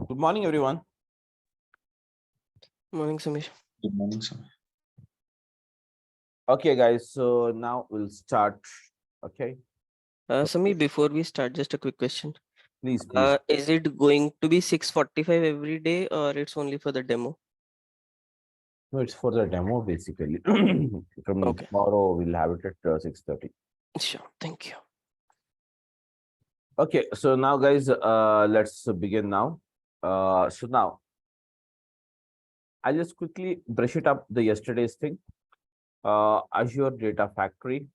Good morning, everyone. Morning, Samir. Good morning, sir. Okay, guys, so now we'll start. Okay, Samir, before we start, just a quick question. please. Is it going to be 6:45 every day or it's only for the demo? No, it's for the demo, basically. From Okay, tomorrow, we'll have it at 6:30. sure. Thank you. Okay, so now, guys, let's begin now. So now, I'll just quickly brush it up the yesterday's thing. Azure Data Factory.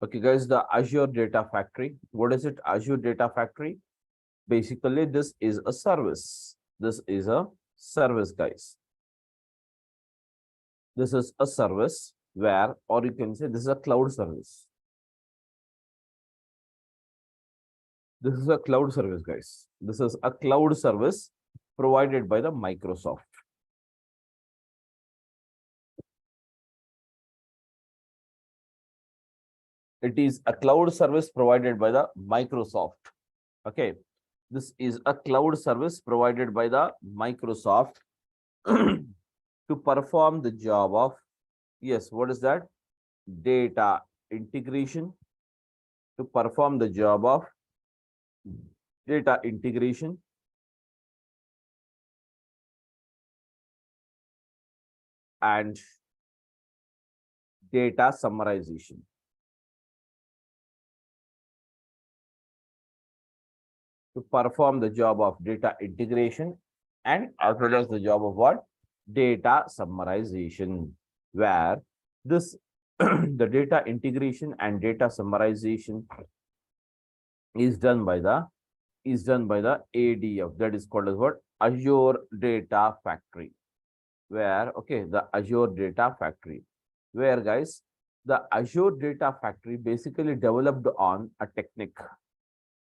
Okay, guys, the Azure Data Factory. What is it? Azure Data Factory. Basically, this is a service. This is a service, guys. This is a service where, or you can say this is a cloud service. This is a cloud service, guys. This is a cloud service provided by the Microsoft. It is a cloud service provided by the Microsoft. Okay. This is a cloud service provided by the Microsoft to perform the job of, yes, what is that? Data integration. To perform the job of data integration and data summarization. To perform the job of data integration and as well as the job of what? Data summarization, where this the data integration and data summarization is done by the ADF, that is called as what? Azure Data Factory. Where, okay, the Azure Data Factory, where, guys, the Azure Data Factory basically developed on a technique.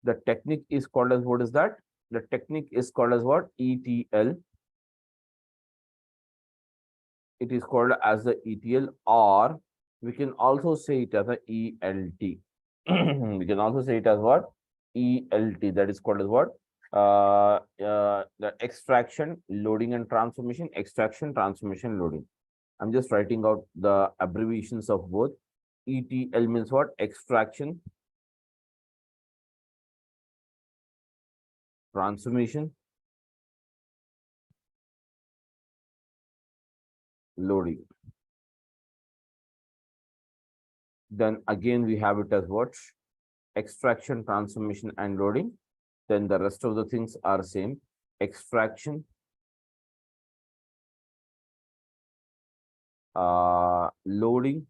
The technique is called as, what is that? The technique is called as what? ETL. It is called as the ETL, or we can also say it as a ELT. We can also say it as what? ELT. That is called as what? The extraction, loading, and transformation. Extraction, transformation, loading. I'm just writing out the abbreviations of both. ETL means what? Extraction, transformation, loading. Then again, we have it as what? Extraction, transformation, and loading. Then the rest of the things are same. Extraction, loading,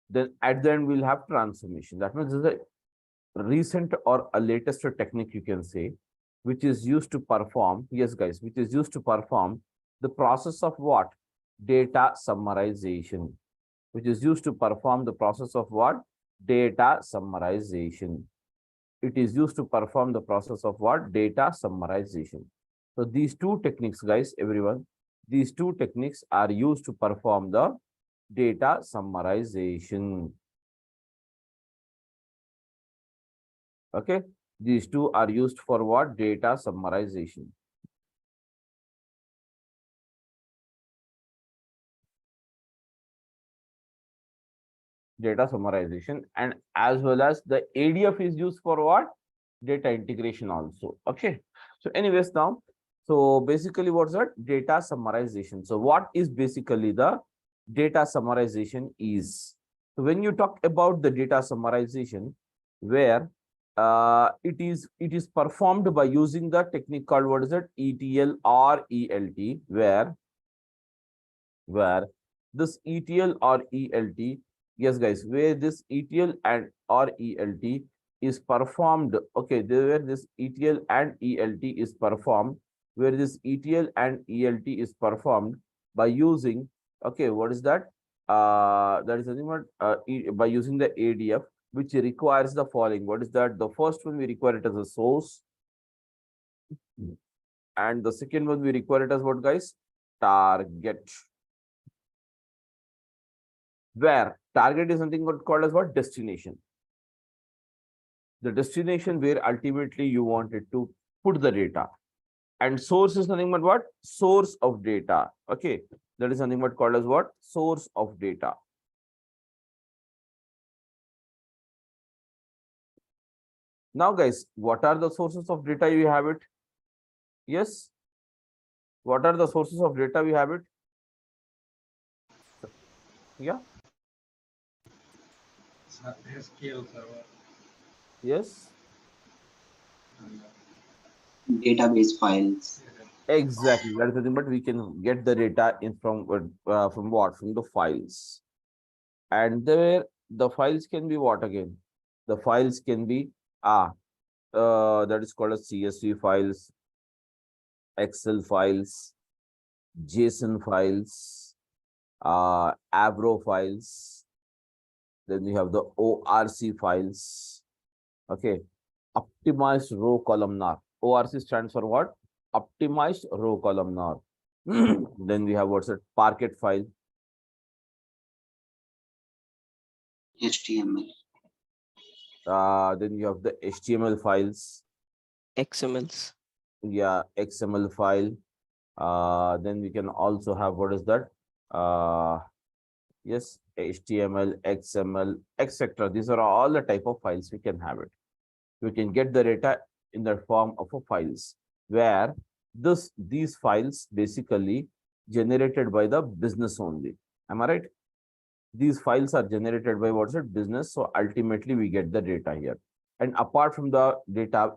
then at the end we'll have transformation. That means this is a recent or a latest technique, you can say, which is used to perform, yes, guys, which is used to perform the process of what? Data summarization. Which is used to perform the process of what? Data summarization. It is used to perform the process of what? Data summarization. So these two techniques, guys, everyone, these two techniques are used to perform the data summarization. Okay, these two are used for what? Data summarization. Data summarization, and as well as the ADF is used for what? Data integration also. Okay, so anyways, now, so basically what's that? Data summarization. So what is basically the data summarization is? So when you talk about the data summarization, where it is performed by using the technique called, what is it? ETL or ELT, where this ETL or ELT, yes, guys, where this ETL and or ELT is performed, okay, where this ETL and ELT is performed, where this ETL and ELT is performed by using, okay, what is that? That is nothing but by using the ADF, which requires the following. What is that? The first one we require it as a source, and the second one we require it as what, guys? Target. where target is something what called as what destination. The destination where ultimately you wanted to put the data. And source is nothing but what? Source of data. Okay. That is something but called as what? Source of data. Now, guys, what are the sources of data you have it? Yes. What are the sources of data we have it? Yeah. SQL server. Yes. Database files. Exactly. That is the thing, but we can get the data in from what? From the files. And there the files can be what again? The files can be that is called as CSV files, Excel files, JSON files, Avro files. Then you have the ORC files. Okay. Optimized row columnar. ORC stands for what? Optimized row columnar. Then we have what's it? Parquet file. HTML. Then you have the HTML files. XMLs. Yeah, XML file. Then we can also have what is that? Yes, HTML, XML, etc. These are all the type of files we can have it. We can get the data in the form of a files, where these files basically generated by the business only. Am I right? These files are generated by what's it? Business. So ultimately we get the data here. And apart from the data,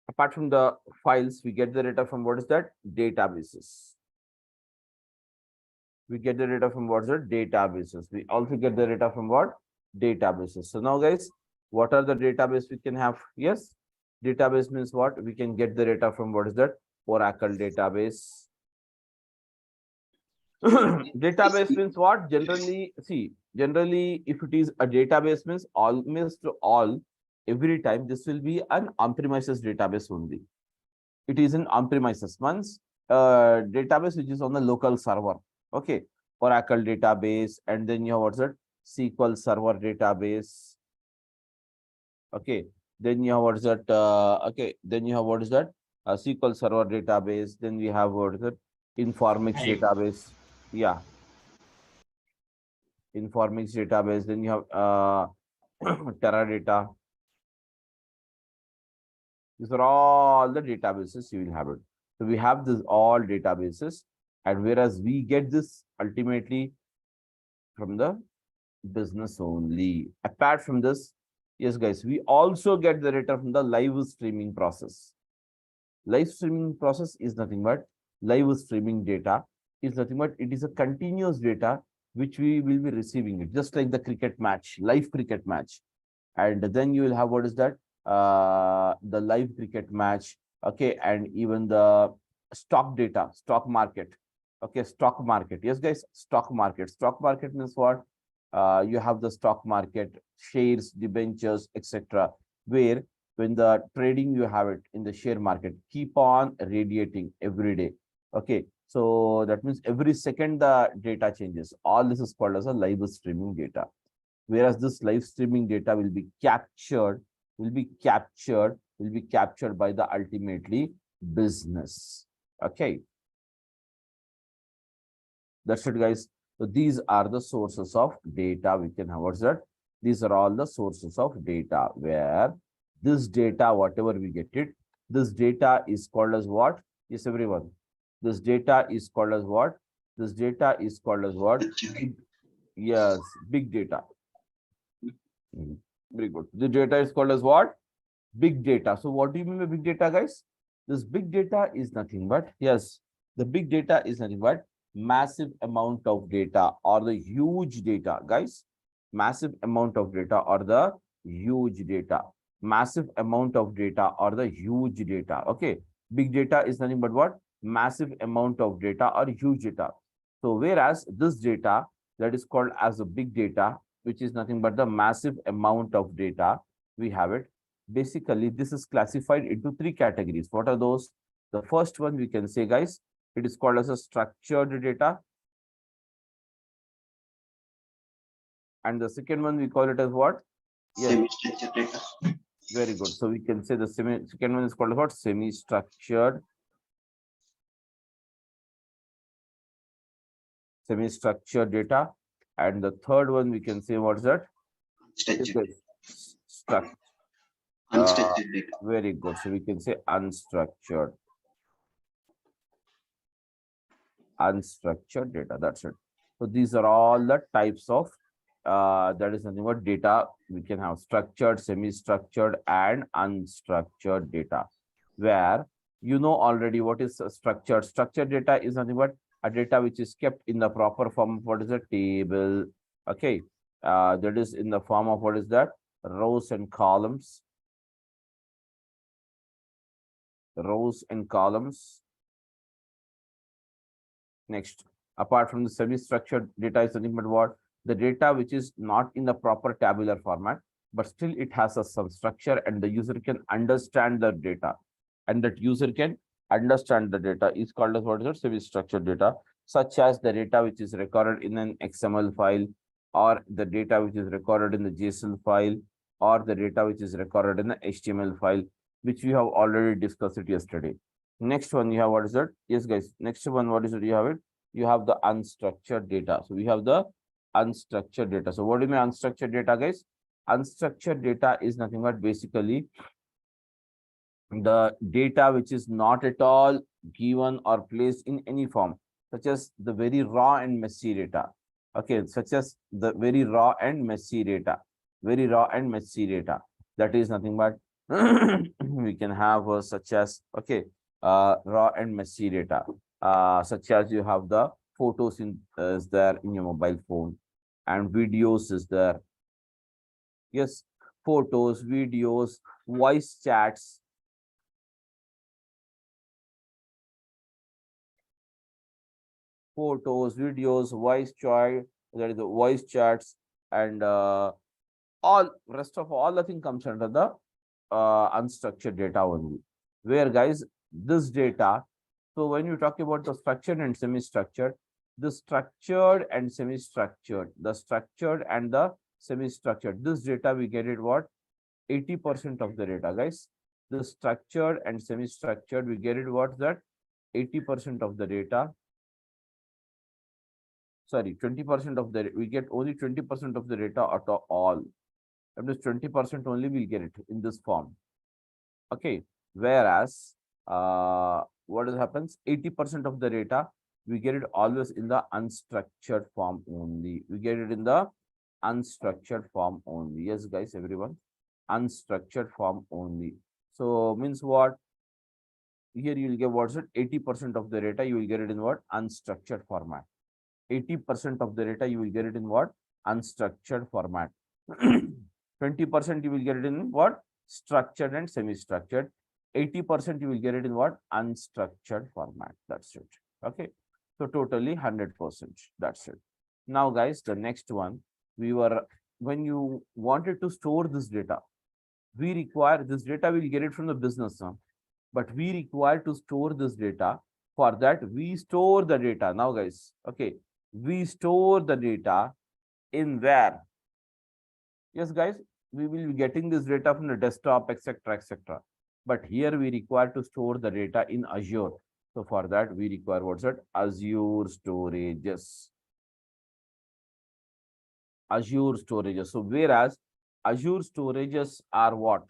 apart from the files, we get the data from what is that? Databases. We get the data from what's it? Databases. We also get the data from what? Databases. So now, guys, what are the database we can have? Yes, database means what? We can get the data from what is that? Oracle database. Database means what? Generally, see, generally, if it is a database means almost all, every time this will be an on-premises database only. It is an on-premises once database which is on the local server. Okay, Oracle database, and then you have what's it? SQL Server database. Okay, then you have what is that? Okay, then you have what is that? SQL Server database. Then we have what is it? Informix database. Yeah, Informix database. Then you have Teradata. These are all the databases you will have it. So we have this all databases, and whereas we get this ultimately from the business only. Apart from this, yes, guys, we also get the data from the live streaming process. Live streaming process is nothing but live streaming data is nothing but it is a continuous data which we will be receiving it, just like the cricket match, live cricket match. And then you will have what is that? The live cricket match. Okay, and even the stock data, stock market. Okay, stock market. Yes, guys, stock market. Stock market means what? You have the stock market, shares, debentures, etc. Where when the trading you have it in the share market, keep on radiating every day. Okay, so that means every second the data changes. All this is called as a live streaming data. Whereas this live streaming data will be captured by the ultimately business. Okay, that's it, guys. So these are the sources of data we can have. What's that? These are all the sources of data, where this data, whatever we get it, this data is called as what? Yes, everyone, this data is called as what? This data is called as what? Yes, big data. Very good. The data is called as what? Big data. So what do you mean by big data, guys? This big data is nothing but, yes, the big data is nothing but massive amount of data or the huge data, guys. Massive amount of data or the huge data. Massive amount of data or the huge data. Okay. Big data is nothing but what? Massive amount of data or huge data. So whereas this data that is called as a big data, which is nothing but the massive amount of data, we have it. Basically, this is classified into three categories. What are those? The first one we can say, guys, It is called as a structured data. And the second one, we call it as what? Yes. Semi-structured data. Very good. So we can say the second one is called what? Semi-structured. Semi-structured data. And the third one, we can say what is that? Unstructured. Structured. Unstructured data. Very good. So we can say unstructured. Unstructured data. That's it. So these are all the types of that is nothing but data. We can have structured, semi-structured, and unstructured data. Where you know already what is structured. Structured data is nothing but a data which is kept in the proper form of what is a table. Okay, that is in the form of what is that? Rows and columns. Rows and columns. Next, apart from the semi-structured data is nothing but what? The data which is not in the proper tabular format, but still it has some structure and the user can understand the data. And that user can understand the data is called as what is it? Semi-structured data, such as the data which is recorded in an XML file, or the data which is recorded in the JSON file, or the data which is recorded in the HTML file, which we have already discussed it yesterday. Next one, you have what is it? Yes, guys. Next one, what is it? You have it. You have the unstructured data. So we have the unstructured data. So what do you mean unstructured data, guys? Unstructured data is nothing but basically the data which is not at all given or placed in any form, such as the very raw and messy data. Okay, such as the very raw and messy data. Very raw and messy data. That is nothing but we can have such as okay, raw and messy data. Such as you have the photos is there in your mobile phone, and videos is there. Yes, photos, videos, voice chats. Photos, videos, voice chat, there is the voice chats, and all rest of all the thing comes under the unstructured data only. Where guys, this data, so when you talk about the structured and semi-structured, the structured and semi-structured, the structured and the semi-structured, this data we get it what? 80% of the data, guys. The structured and semi-structured, we get it what's that? 80% of the data. Sorry, 20% of the, we get only 20% of the data out of all. That is 20% only we'll get it in this form. Okay, whereas what happens? 80% of the data we get it always in the unstructured form only. We get it in the unstructured form only. Yes, guys, everyone, unstructured form only. So means what? Here you will get what's it? 80% of the data you will get it in what? Unstructured format. 80% of the data you will get it in what? Unstructured format. 20% you will get it in what? Structured and semi-structured. 80% you will get it in what? Unstructured format. That's it. Okay. So totally 100%. That's it. Now, guys, the next one, when you wanted to store this data, we require this data, we'll get it from the business, but we require to store this data. For that, we store the data. Now, guys, okay, we store the data in where? Yes, guys, we will be getting this data from the desktop, etc., etc. But here we require to store the data in Azure. So for that, we require what's that? Azure storages. Azure storages. So whereas Azure storages are what?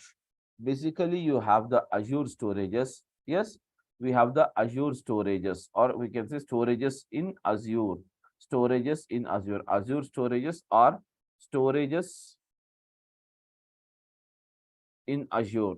Basically, you have the Azure storages. Yes, we have the Azure storages, or we can say storages in Azure. Storages in Azure. Azure storages are storages in Azure.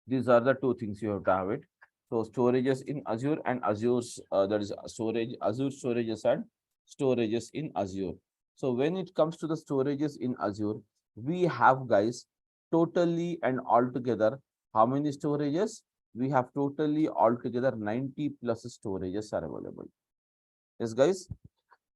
These are the two things you have to have it. So storages in Azure and Azure's that is storage, Azure storages and storages in Azure. So when it comes to the storages in Azure, we have, guys, totally and altogether how many storages? We have totally altogether 90 plus storages are available. Yes, guys,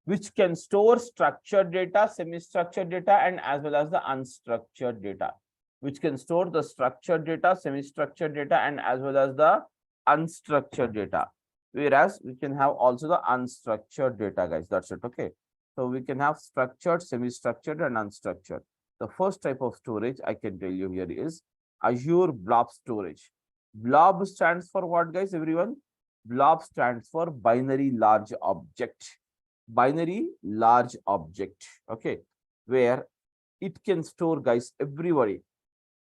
which can store structured data, semi-structured data, and as well as the unstructured data, which can store the structured data, semi-structured data, and as well as the unstructured data. Whereas we can have also the unstructured data, guys. That's it. Okay. So we can have structured, semi-structured, and unstructured. The first type of storage I can tell you here is Azure Blob Storage. Blob stands for what, guys? Everyone? Blob stands for binary large object. Binary large object. Okay. Where it can store, guys, everybody.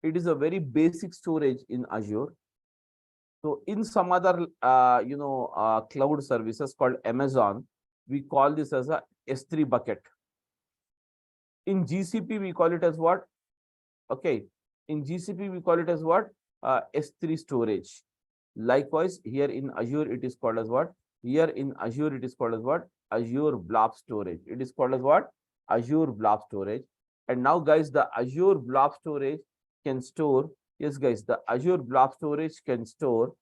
It is a very basic storage in Azure. So in some other, cloud services called Amazon, we call this as a S3 bucket. In GCP, we call it as what? Okay. In GCP, we call it as what? S3 storage. Likewise, here in Azure, it is called as what? Here in Azure, it is called as what? Azure Blob Storage. It is called as what? Azure Blob Storage. And now, guys, the Azure Blob Storage can store, yes, guys, the Azure Blob Storage can store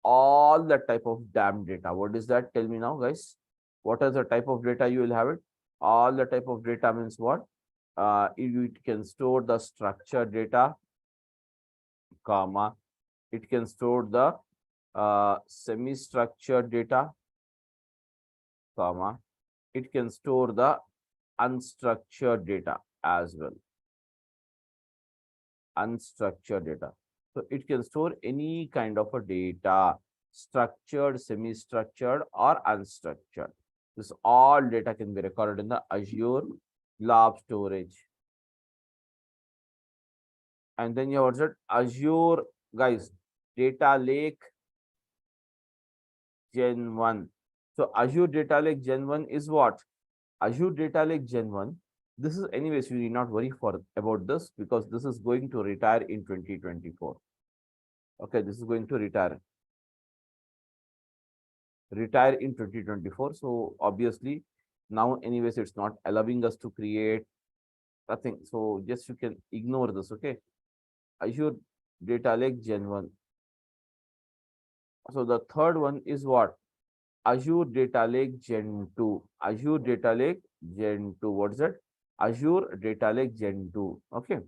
all the type of damn data. What is that? Tell me now, guys. What is the type of data you will have it? All the type of data means what? It can store the structured data, comma. It can store the semi-structured data, comma. It can store the unstructured data as well. Unstructured data. So it can store any kind of a data, structured, semi-structured, or unstructured. This all data can be recorded in the Azure Blob Storage. And then you have said Azure, guys, Data Lake Gen 1. So Azure Data Lake Gen 1 is what? Azure Data Lake Gen 1. This is, anyways, you need not worry about this because this is going to retire in 2024. Okay, this is going to retire in 2024. So obviously now, anyways, it's not allowing us to create nothing. So just you can ignore this. Okay, Azure Data Lake Gen 1. So the third one is what? Azure Data Lake Gen 2. Azure Data Lake Gen 2. What's that? Azure Data Lake Gen 2. Okay.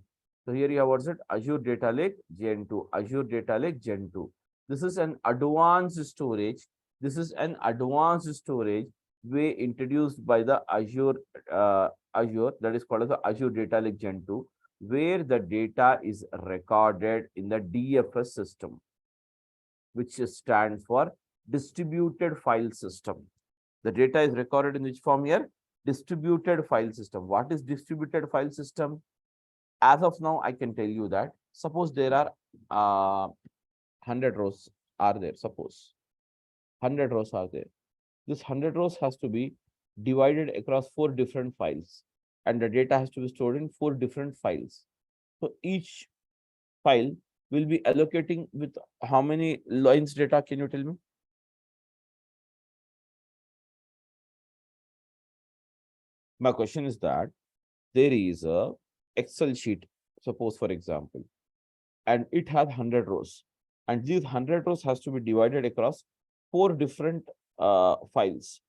So here you have what's it? Azure Data Lake Gen 2. Azure Data Lake Gen 2. This is an advanced storage. This is an advanced storage way introduced by the Azure that is called as the Azure Data Lake Gen 2, where the data is recorded in the DFS system, which stands for distributed file system. The data is recorded in which form here? Distributed file system. What is distributed file system? As of now, I can tell you that suppose there are 100 rows are there. Suppose 100 rows are there. This 100 rows has to be divided across 4 different files, and the data has to be stored in 4 different files. So each file will be allocating with how many lines data? Can you tell me? My question is that there is a Excel sheet, suppose for example, and it has 100 rows, and these 100 rows has to be divided across 4 different files.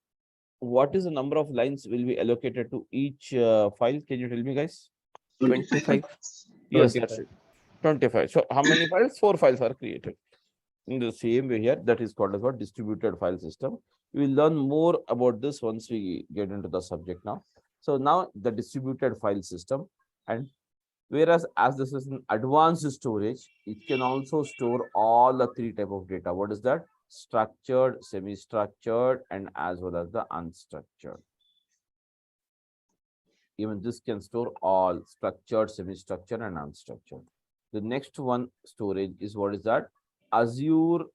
What is the number of lines will be allocated to each file? Can you tell me, guys? 25. Yes, that's it. 25. So how many files? 4 files are created. In the same way here, that is called as what? Distributed file system. We will learn more about this once we get into the subject now. So now the distributed file system, and whereas as this is an advanced storage, it can also store all the 3 type of data. What is that? Structured, semi-structured, and as well as the unstructured. Even this can store all structured, semi-structured, and unstructured. The next one storage is what is that? Azure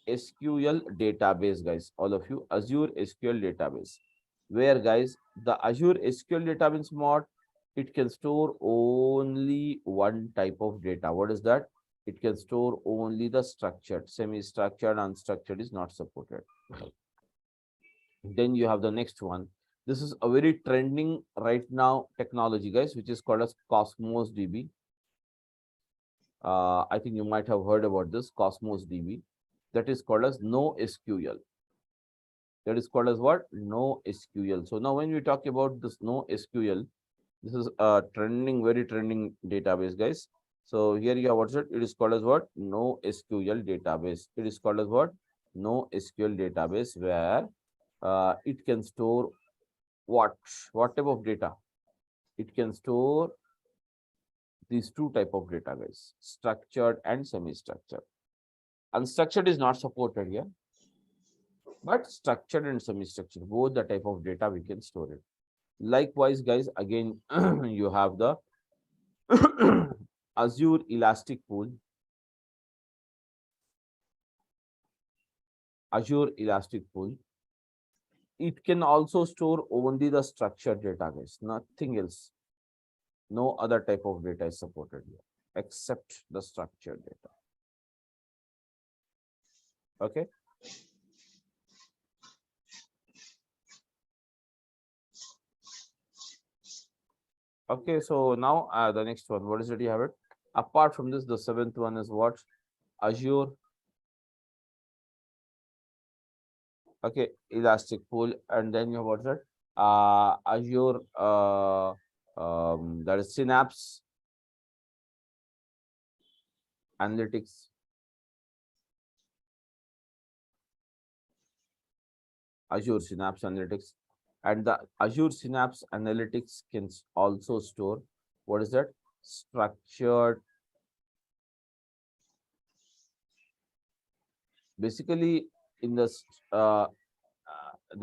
SQL database, guys. All of you, Azure SQL database. Where, guys, the Azure SQL database mod, it can store only one type of data. What is that? It can store only the structured, semi-structured, unstructured is not supported. Then you have the next one. This is a very trending right now technology, guys, which is called as Cosmos DB. I think you might have heard about this Cosmos DB. That is called as NoSQL. That is called as what? NoSQL. So now when we talk about this NoSQL, this is a trending, very trending database, guys. So here you have what's it? It is called as what? No SQL database. It is called as what? No SQL database, where it can store what? What type of data? It can store these two type of data, guys: structured and semi-structured. Unstructured is not supported here, but structured and semi-structured, both the type of data we can store it. Likewise, guys, again, you have the Azure Elastic Pool. Azure Elastic Pool. It can also store only the structured data, guys, nothing else. No other type of data is supported here except the structured data. Okay. Okay, so now the next one, what is it? You have it. Apart from this, the seventh one is what? Azure. Okay, Elastic Pool, and then you have what's that? Azure. That is Synapse Analytics. Azure Synapse Analytics, and the Azure Synapse Analytics can also store what is that? Structured. Basically, in this that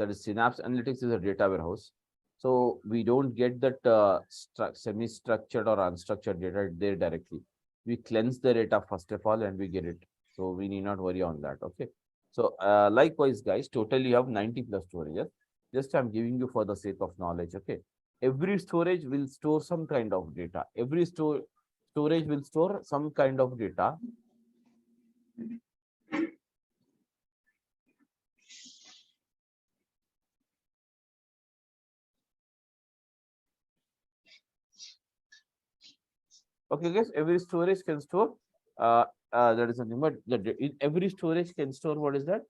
is Synapse Analytics is a data warehouse. So we don't get that semi-structured or unstructured data there directly. We cleanse the data first of all and we get it. So we need not worry on that. Okay. So likewise, guys, totally you have 90 plus storages. Just I'm giving you for the sake of knowledge. Okay. Every storage will store some kind of data. Every storage will store some kind of data. Okay, guys, every storage can store that is something, but every storage can store what is that?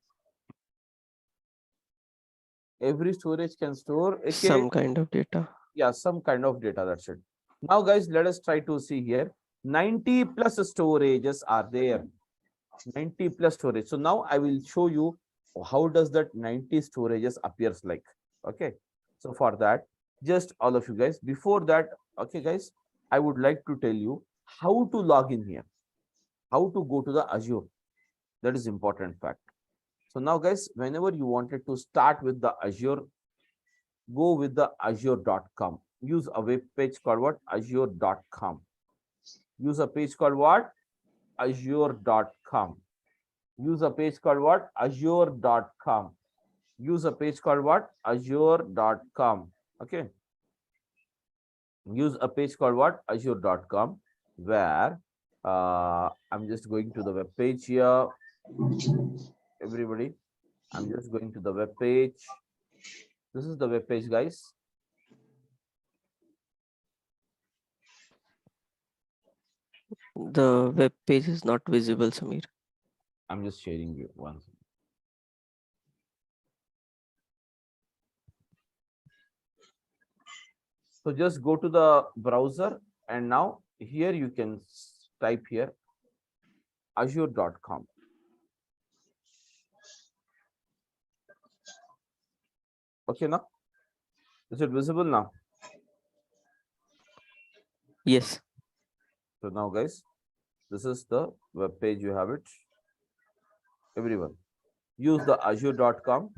Every storage can store Some kind of data. Yeah, some kind of data. That's it. Now, guys, let us try to see here. 90 plus storages are there. 90 plus storage. So now I will show you how does that 90 storages appears like. Okay. So for that, just all of you guys, before that, okay, guys, I would like to tell you how to log in here, how to go to the Azure. That is important fact. So now, guys, whenever you wanted to start with the Azure, go with the azure.com. Use a web page called what? Azure.com. Use a page called what? Azure.com. Use a page called what? Azure.com. Use a page called what? Azure.com. Okay. Use a page called what? Azure.com, where I'm just going to the web page here. Everybody, I'm just going to the web page. This is the web page, guys. The web page is not visible, Samir. I'm just sharing you once. So just go to the browser, and now here you can type here azure.com. Okay, now is it visible now? Yes. So now, guys, this is the web page. You have it. Everyone, use the azure.com.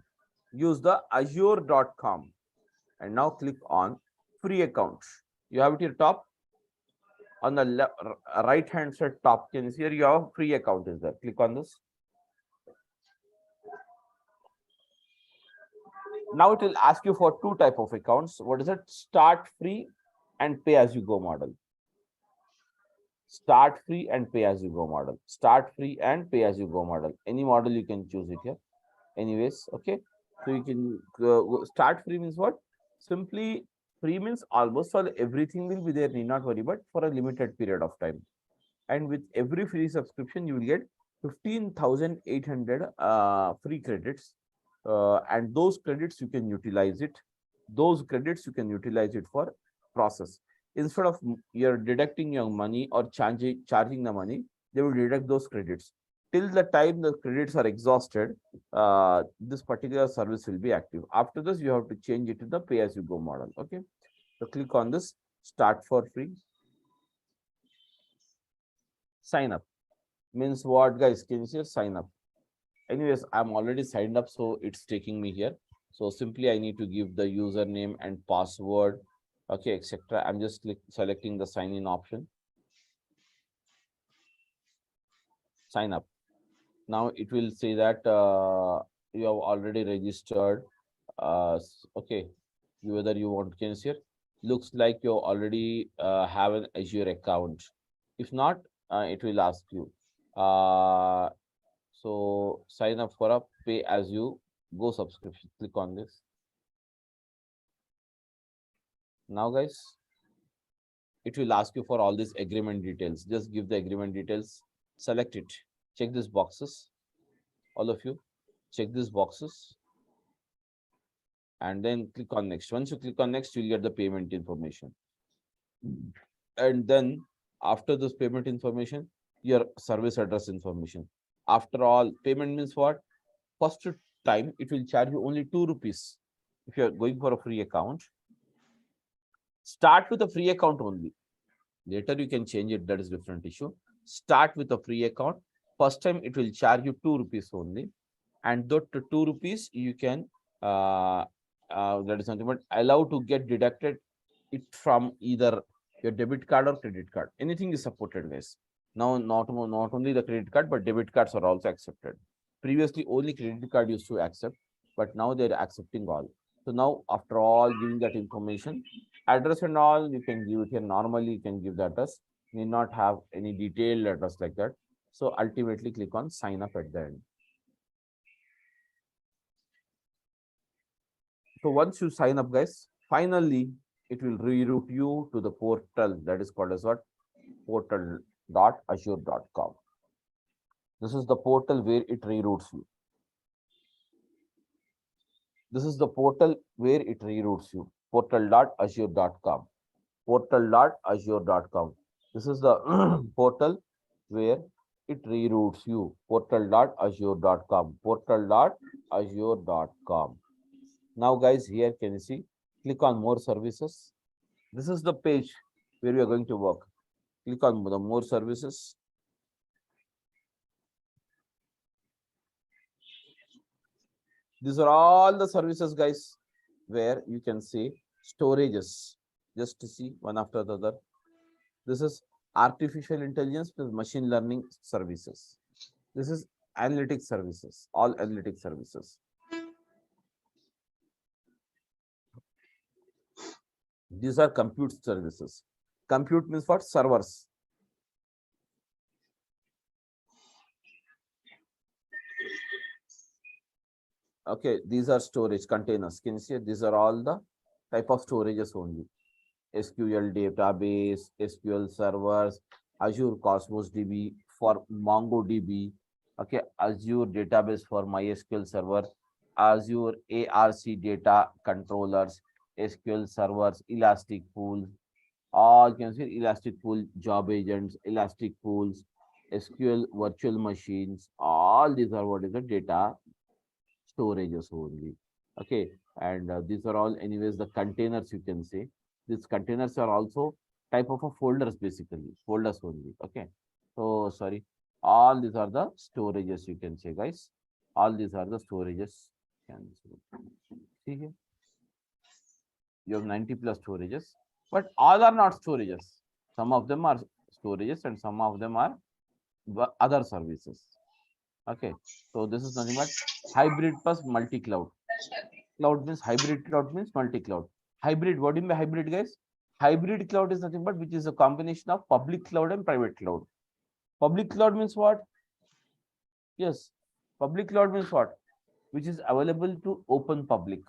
Use the azure.com, and now click on free account. You have it here top on the left, right hand side top. Can you see here? You have free account is there. Click on this. Now it will ask you for two type of accounts. What is it? Start free and pay as you go model. Start free and pay as you go model. Start free and pay as you go model. Any model you can choose it here. Anyways, okay. So you can start free means what? Simply free means almost all everything will be there. Need not worry, but for a limited period of time. And with every free subscription, you will get 15,800 free credits. And those credits you can utilize it. Those credits you can utilize it for process. Instead of you're deducting your money or charging the money, they will deduct those credits. Till the time the credits are exhausted, this particular service will be active. After this, you have to change it to the pay-as-you-go model. Okay, so click on this start for free. Sign up means what, guys? Can you see sign up? Anyways, I'm already signed up, so it's taking me here. So simply I need to give the username and password, okay, etc. I'm just selecting the sign in option. Sign up. Now it will say that you have already registered. Okay, whether you want, can you see it? Looks like you already have an Azure account. If not, it will ask you. So sign up for a pay as you go subscription. Click on this. Now, guys, it will ask you for all these agreement details. Just give the agreement details, select it, check these boxes. All of you, check these boxes and then click on next. Once you click on next, you'll get the payment information. And then after this payment information, your service address information. After all, payment means what? First time, it will charge you only 2 rupees. If you're going for a free account, start with a free account only. Later you can change it, that is different issue. Start with a free account. First time it will charge you 2 rupees only. And that 2 rupees you can, that is something, but allow to get deducted it from either your debit card or credit card. Anything is supported, guys. Now, not only the credit card, but debit cards are also accepted. Previously, only credit card used to accept, but now they're accepting all. So now, after all, giving that information, address and all, you can give it here. Normally, you can give the address. Need not have any detailed address like that. So ultimately, click on sign up at the end. So once you sign up, guys, finally, it will reroute you to the portal that is called as what? Portal.azure.com. This is the portal where it reroutes you. This is the portal where it reroutes you. Portal.azure.com. Portal.azure.com. This is the portal where it reroutes you. Portal.azure.com. Portal.azure.com. Now, guys, here can you see? Click on more services. This is the page where we are going to work. Click on the more services. These are all the services, guys, where you can see storages. Just to see one after the other. This is artificial intelligence plus machine learning services. This is analytics services, all analytics services. These are compute services. Compute means what? Servers. Okay, these are storage containers. Can you see? These are all the type of storages only. SQL database, SQL servers, Azure Cosmos DB for MongoDB. Okay, Azure database for MySQL server, Azure ARC data controllers, SQL servers, Elastic pools. All you can see Elastic pool job agents, Elastic pools, SQL virtual machines. All these are what is the data storages only. Okay, and these are all anyways the containers you can say. These containers are also type of a folders basically, folders only. Okay, so sorry, all these are the storages you can say, guys. All these are the storages. Can see here. You have 90 plus storages, but all are not storages. Some of them are storages and some of them are other services. Okay, so this is nothing but hybrid plus multi-cloud. Cloud means hybrid, cloud means multi-cloud. Hybrid, what do you mean by hybrid, guys? Hybrid cloud is nothing but which is a combination of public cloud and private cloud. Public cloud means what? Yes, public cloud means what? Which is available to open public,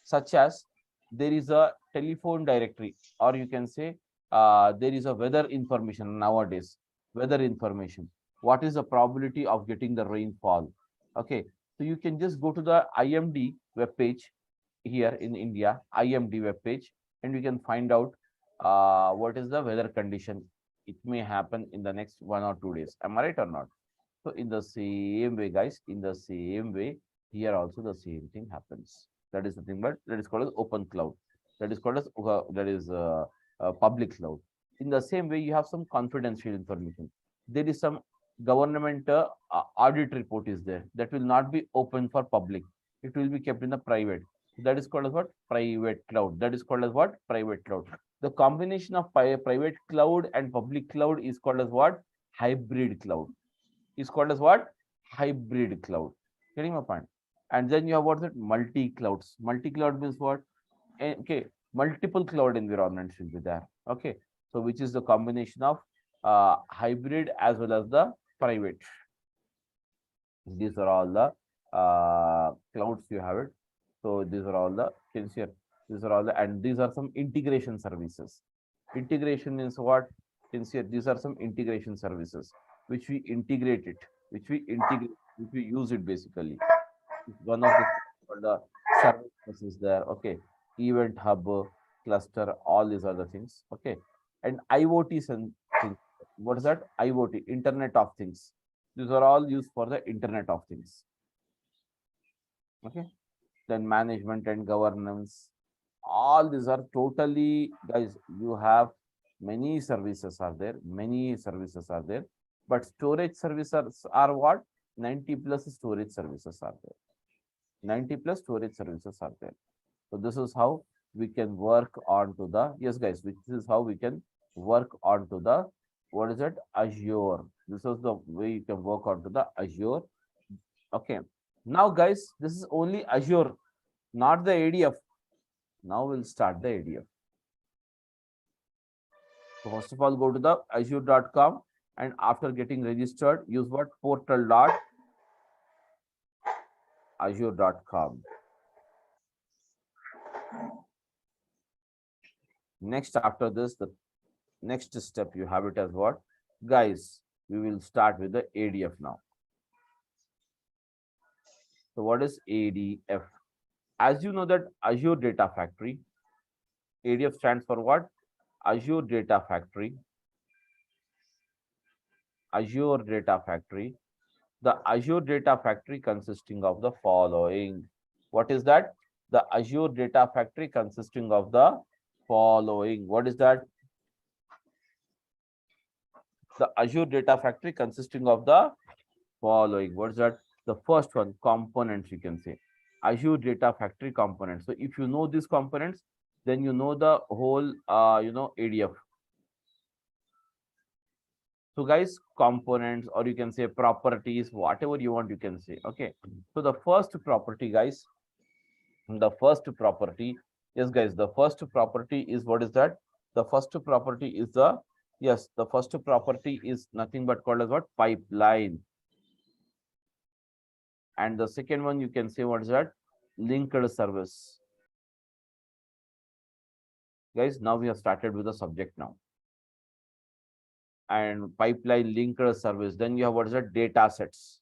such as there is a telephone directory, or you can say there is a weather information nowadays, weather information. What is the probability of getting the rainfall? Okay, so you can just go to the IMD web page here in India, IMD web page, and you can find out what is the weather condition? It may happen in the next 1 or 2 days. Am I right or not? So in the same way, guys, in the same way, here also the same thing happens. That is nothing but that is called as open cloud. That is called as public cloud. In the same way, you have some confidential information. There is some government audit report is there that will not be open for public. It will be kept in the private. That is called as what? Private cloud. That is called as what? Private cloud. The combination of private cloud and public cloud is called as what? Hybrid cloud. Is called as what? Hybrid cloud. Getting my point? And then you have what's it? Multi clouds. Multi cloud means what? Okay, multiple cloud environments will be there. Okay, so which is the combination of hybrid as well as the private. These are all the clouds you have it. So these are all the here. These are all the, and these are some integration services. Integration means what? Here, these are some integration services which we integrate it, which we use it basically. One of the services is there. Okay, event hub, cluster, all these are the things. Okay, and IoT and things. What is that? IoT, Internet of Things. These are all used for the Internet of Things. Okay, then management and governance. All these are totally, guys, you have many services are there, many services are there, but storage services are what? 90 plus storage services are there. 90 plus storage services are there. So this is how we can work on to the, yes guys, this is how we can work on to the, what is it? Azure. This is the way you can work on to the Azure. Okay. Now guys, this is only Azure, not the ADF. Now we'll start the ADF. So first of all, go to the azure.com and after getting registered, use what? Portal.azure.com. Next, after this, the next step you have it as what? Guys, we will start with the ADF now. So what is ADF? As you know that Azure Data Factory, ADF stands for what? Azure Data Factory. Azure Data Factory. The Azure Data Factory consisting of the following. What is that? The Azure Data Factory consisting of the following. What is that? The Azure Data Factory consisting of the following. What is that? The first one, components, you can say. Azure Data Factory components. So if you know these components, then you know the whole, ADF. So guys, components, or you can say properties, whatever you want, you can say. Okay. So the first property, guys, the first property, yes, guys, the first property is, what is that? The first property is the, yes, the first property is nothing but called as what? Pipeline. And the second one, you can say, what is that? Linked service. Guys, now we have started with the subject now. And pipeline linked service. Then you have, what is that? Data sets.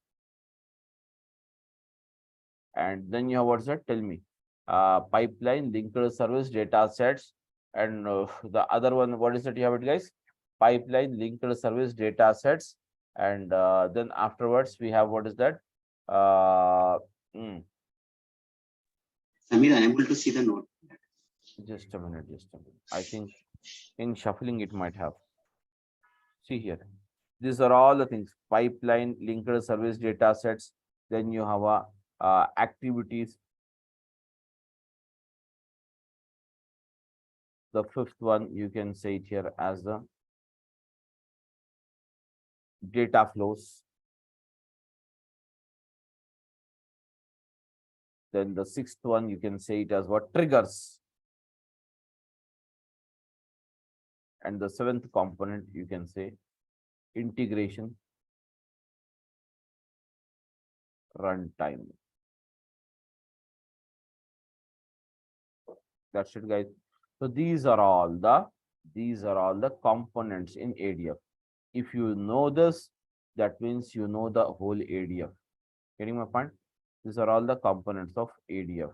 And then you have, what is that? Tell me. Pipeline linked service, data sets. And the other one, what is that? You have it, guys? Pipeline linked service, data sets. And then afterwards, we have, what is that? Samir, unable to see the note. Just a minute, just a minute. I think in shuffling it might have. See here. These are all the things. Pipeline, linked service, data sets. Then you have activities. The fifth one, you can say it here as the data flows. Then the sixth one, you can say it as what? Triggers. And the seventh component, you can say integration, runtime. That's it, guys. So these are all the components in ADF. If you know this, that means you know the whole ADF. Getting my point? These are all the components of ADF.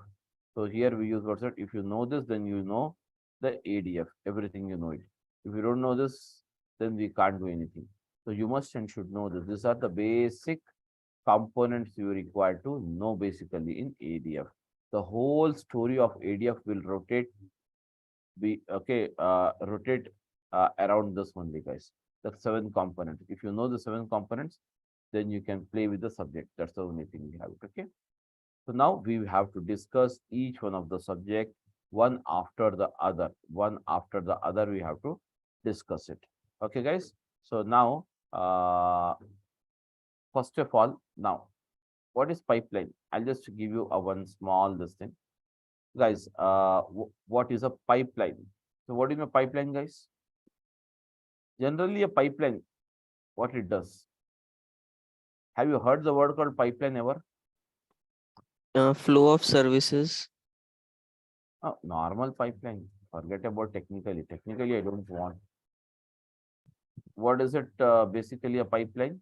So here we use what's it? If you know this, then you know the ADF, everything you know it. If you don't know this, then we can't do anything. So you must and should know this. These are the basic components you require to know basically in ADF. The whole story of ADF will rotate around this only, guys. The 7 components. If you know the 7 components, then you can play with the subject. That's the only thing we have. Okay. So now we have to discuss each one of the subject one after the other. One after the other, we have to discuss it. Okay, guys. So now, first of all, now what is pipeline? I'll just give you a one small this thing, guys. What is a pipeline? So what is a pipeline, guys? Generally, a pipeline, what it does? Have you heard the word called pipeline ever? Flow of services. Oh, normal pipeline. Forget about technically. Technically, I don't want. What is it? Basically, a pipeline.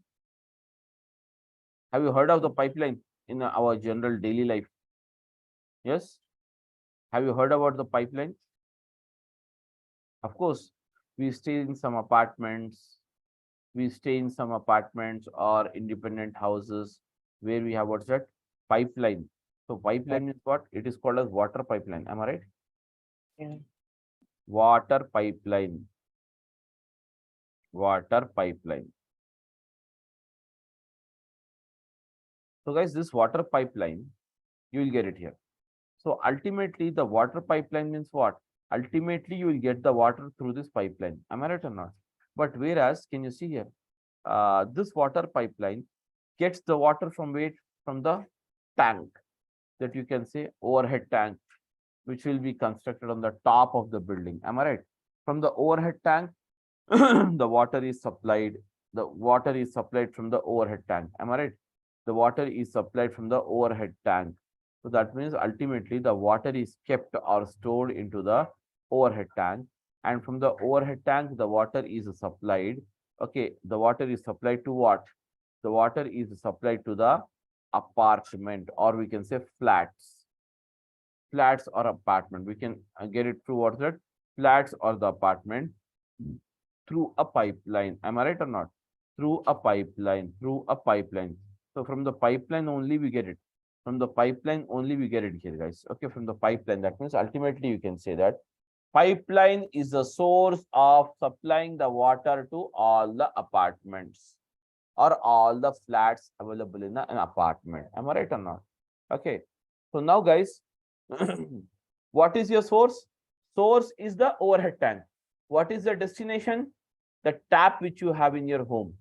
Have you heard of the pipeline in our general daily life? Yes. Have you heard about the pipeline? Of course, we stay in some apartments. We stay in some apartments or independent houses where we have what's that? Pipeline. So pipeline is what? It is called as water pipeline. Am I right? Yeah. Water pipeline. Water pipeline. So guys, this water pipeline, you will get it here. So ultimately, the water pipeline means what? Ultimately, you will get the water through this pipeline. Am I right or not? But whereas, can you see here? This water pipeline gets the water from where? From the tank, that you can say overhead tank, which will be constructed on the top of the building. Am I right? From the overhead tank, the water is supplied. The water is supplied from the overhead tank. Am I right? The water is supplied from the overhead tank. So that means ultimately the water is kept or stored into the overhead tank. And from the overhead tank, the water is supplied. Okay, the water is supplied to what? The water is supplied to the apartment, or we can say flats. Flats or apartment. We can get it through what's that? Flats or the apartment through a pipeline. Am I right or not? Through a pipeline, through a pipeline. So from the pipeline only we get it. From the pipeline only we get it here, guys. Okay, from the pipeline. That means ultimately you can say that pipeline is the source of supplying the water to all the apartments or all the flats available in an apartment. Am I right or not? Okay. So now, guys, what is your source? Source is the overhead tank. What is the destination? The tap which you have in your home.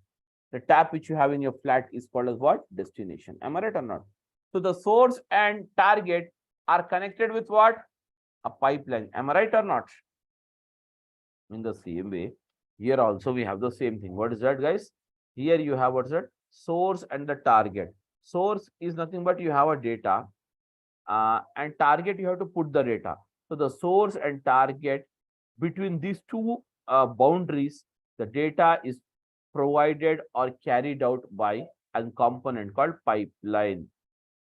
The tap which you have in your flat is called as what? Destination. Am I right or not? So the source and target are connected with what? A pipeline. Am I right or not? In the same way, here also we have the same thing. What is that, guys? Here you have what's that? Source and the target. Source is nothing but you have a data, and target you have to put the data. So the source and target, between these two boundaries, the data is provided or carried out by a component called pipeline.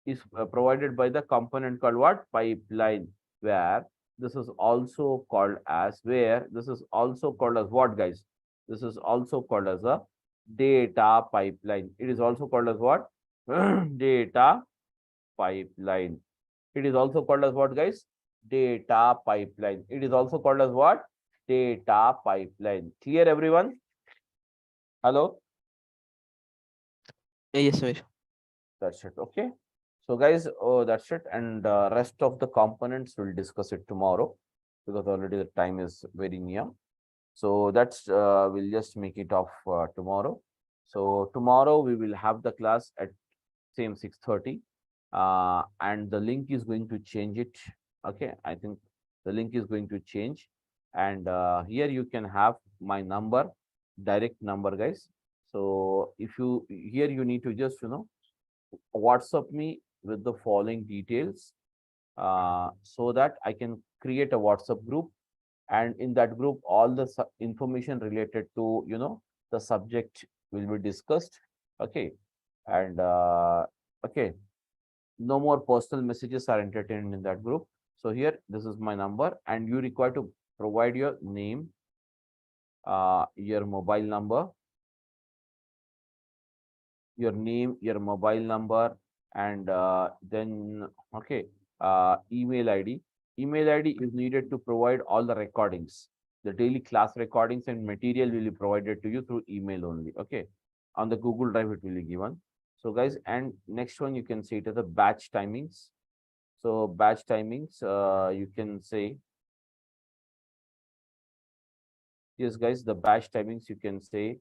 Is provided by the component called what? Pipeline. Where this is also called as this is also called as what, guys? This is also called as a data pipeline. It is also called as what? Data pipeline. It is also called as what, guys? Data pipeline. It is also called as what? Data pipeline. Clear, everyone? Hello? Yes, Ramesh. That's it. Okay. So guys, that's it. And rest of the components we'll discuss it tomorrow, because already the time is very near. So that's we'll just make it off tomorrow. So tomorrow we will have the class at same 6:30, and the link is going to change it. Okay, I think the link is going to change, and here you can have my number, direct number, guys. So if you here you need to just WhatsApp me with the following details, so that I can create a WhatsApp group, and in that group all the information related to the subject will be discussed. Okay, and okay, no more personal messages are entertained in that group. So here this is my number, and you require to provide your name, your mobile number, your name, your mobile number, and then okay, email ID. Email ID is needed to provide all the recordings. The daily class recordings and material will be provided to you through email only. Okay, on the Google Drive it will be given. So guys, and next one you can say it as the batch timings. So batch timings, you can say, yes guys, the batch timings you can say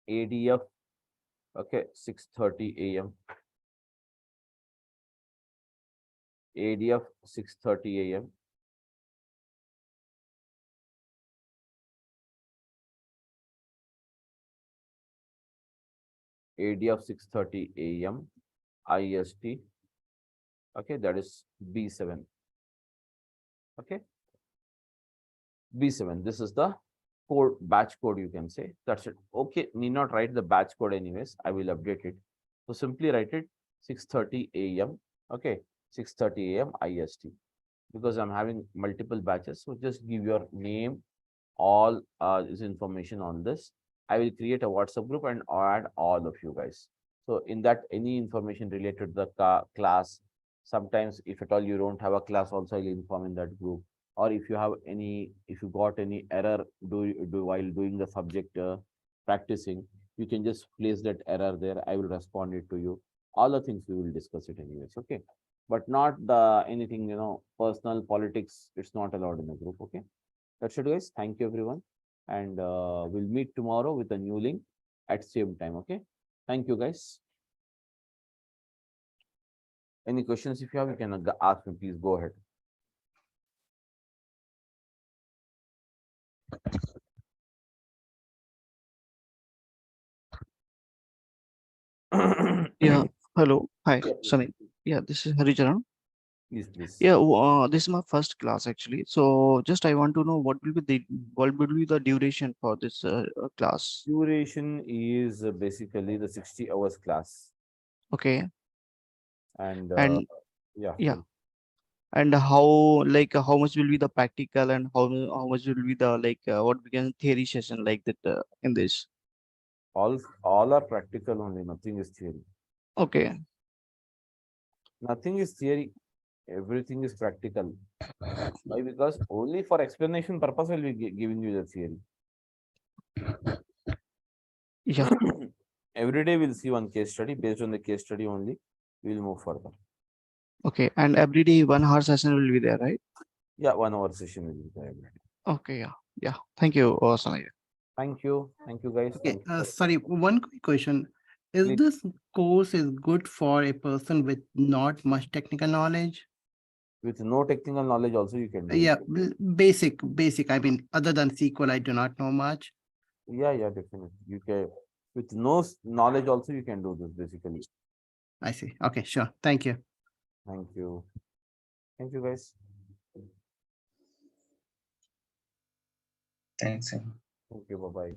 ADF, okay, 6:30 a.m. ADF 6:30 a.m. ADF 6:30 a.m. IST. Okay, that is B7. Okay, B7. This is the code, batch code, you can say. That's it. Okay, need not write the batch code anyways. I will update it. So simply write it 6:30 a.m. Okay, 6:30 a.m. IST. Because I'm having multiple batches. So just give your name, all this information on this. I will create a WhatsApp group and add all of you guys. So in that, any information related to the class, sometimes if at all you don't have a class, also I'll inform in that group. Or if you have any, if you got any error while doing the subject practicing, you can just place that error there. I will respond it to you. All the things we will discuss it anyways. Okay, but not the anything, personal politics. It's not allowed in the group. Okay. That's it, guys. Thank you, everyone. And we'll meet tomorrow with a new link at same time. Okay. Thank you, guys. Any questions if you have, you can ask me. Please go ahead. Yeah, hello. Hi, Yeah, Sunny. Yeah, this is Haricharan. please, please. Yeah, this is my first class actually. So just I want to know what will be the duration for this class? Duration is basically the 60 hours class. Okay. And And yeah. yeah, and how how much will be the practical and how much will be the what we can theory session like that in this? All are practical only. Nothing is theory. Okay. Nothing is theory. Everything is practical. Why? Because only for explanation purpose will be giving you the theory. Yeah. Every day we'll see one case study. Based on the case study only, we will move further. Okay. And every day 1 hour session will be there, right? Yeah, 1 hour session will be there every day. Okay. Yeah. Yeah. Thank you, Sunny. Thank you. Thank you, guys. Okay, Thank you. sorry, one quick question. Is Please. this course is good for a person with not much technical knowledge? With no technical knowledge also you can do Yeah, it. basic. I mean, other than SQL, I do not know much. Yeah, definitely. You can, with no knowledge also you can do this basically. I see. Okay, sure. Thank you. Thank you. Thank you, guys. Thanks. Thank you. Bye-bye.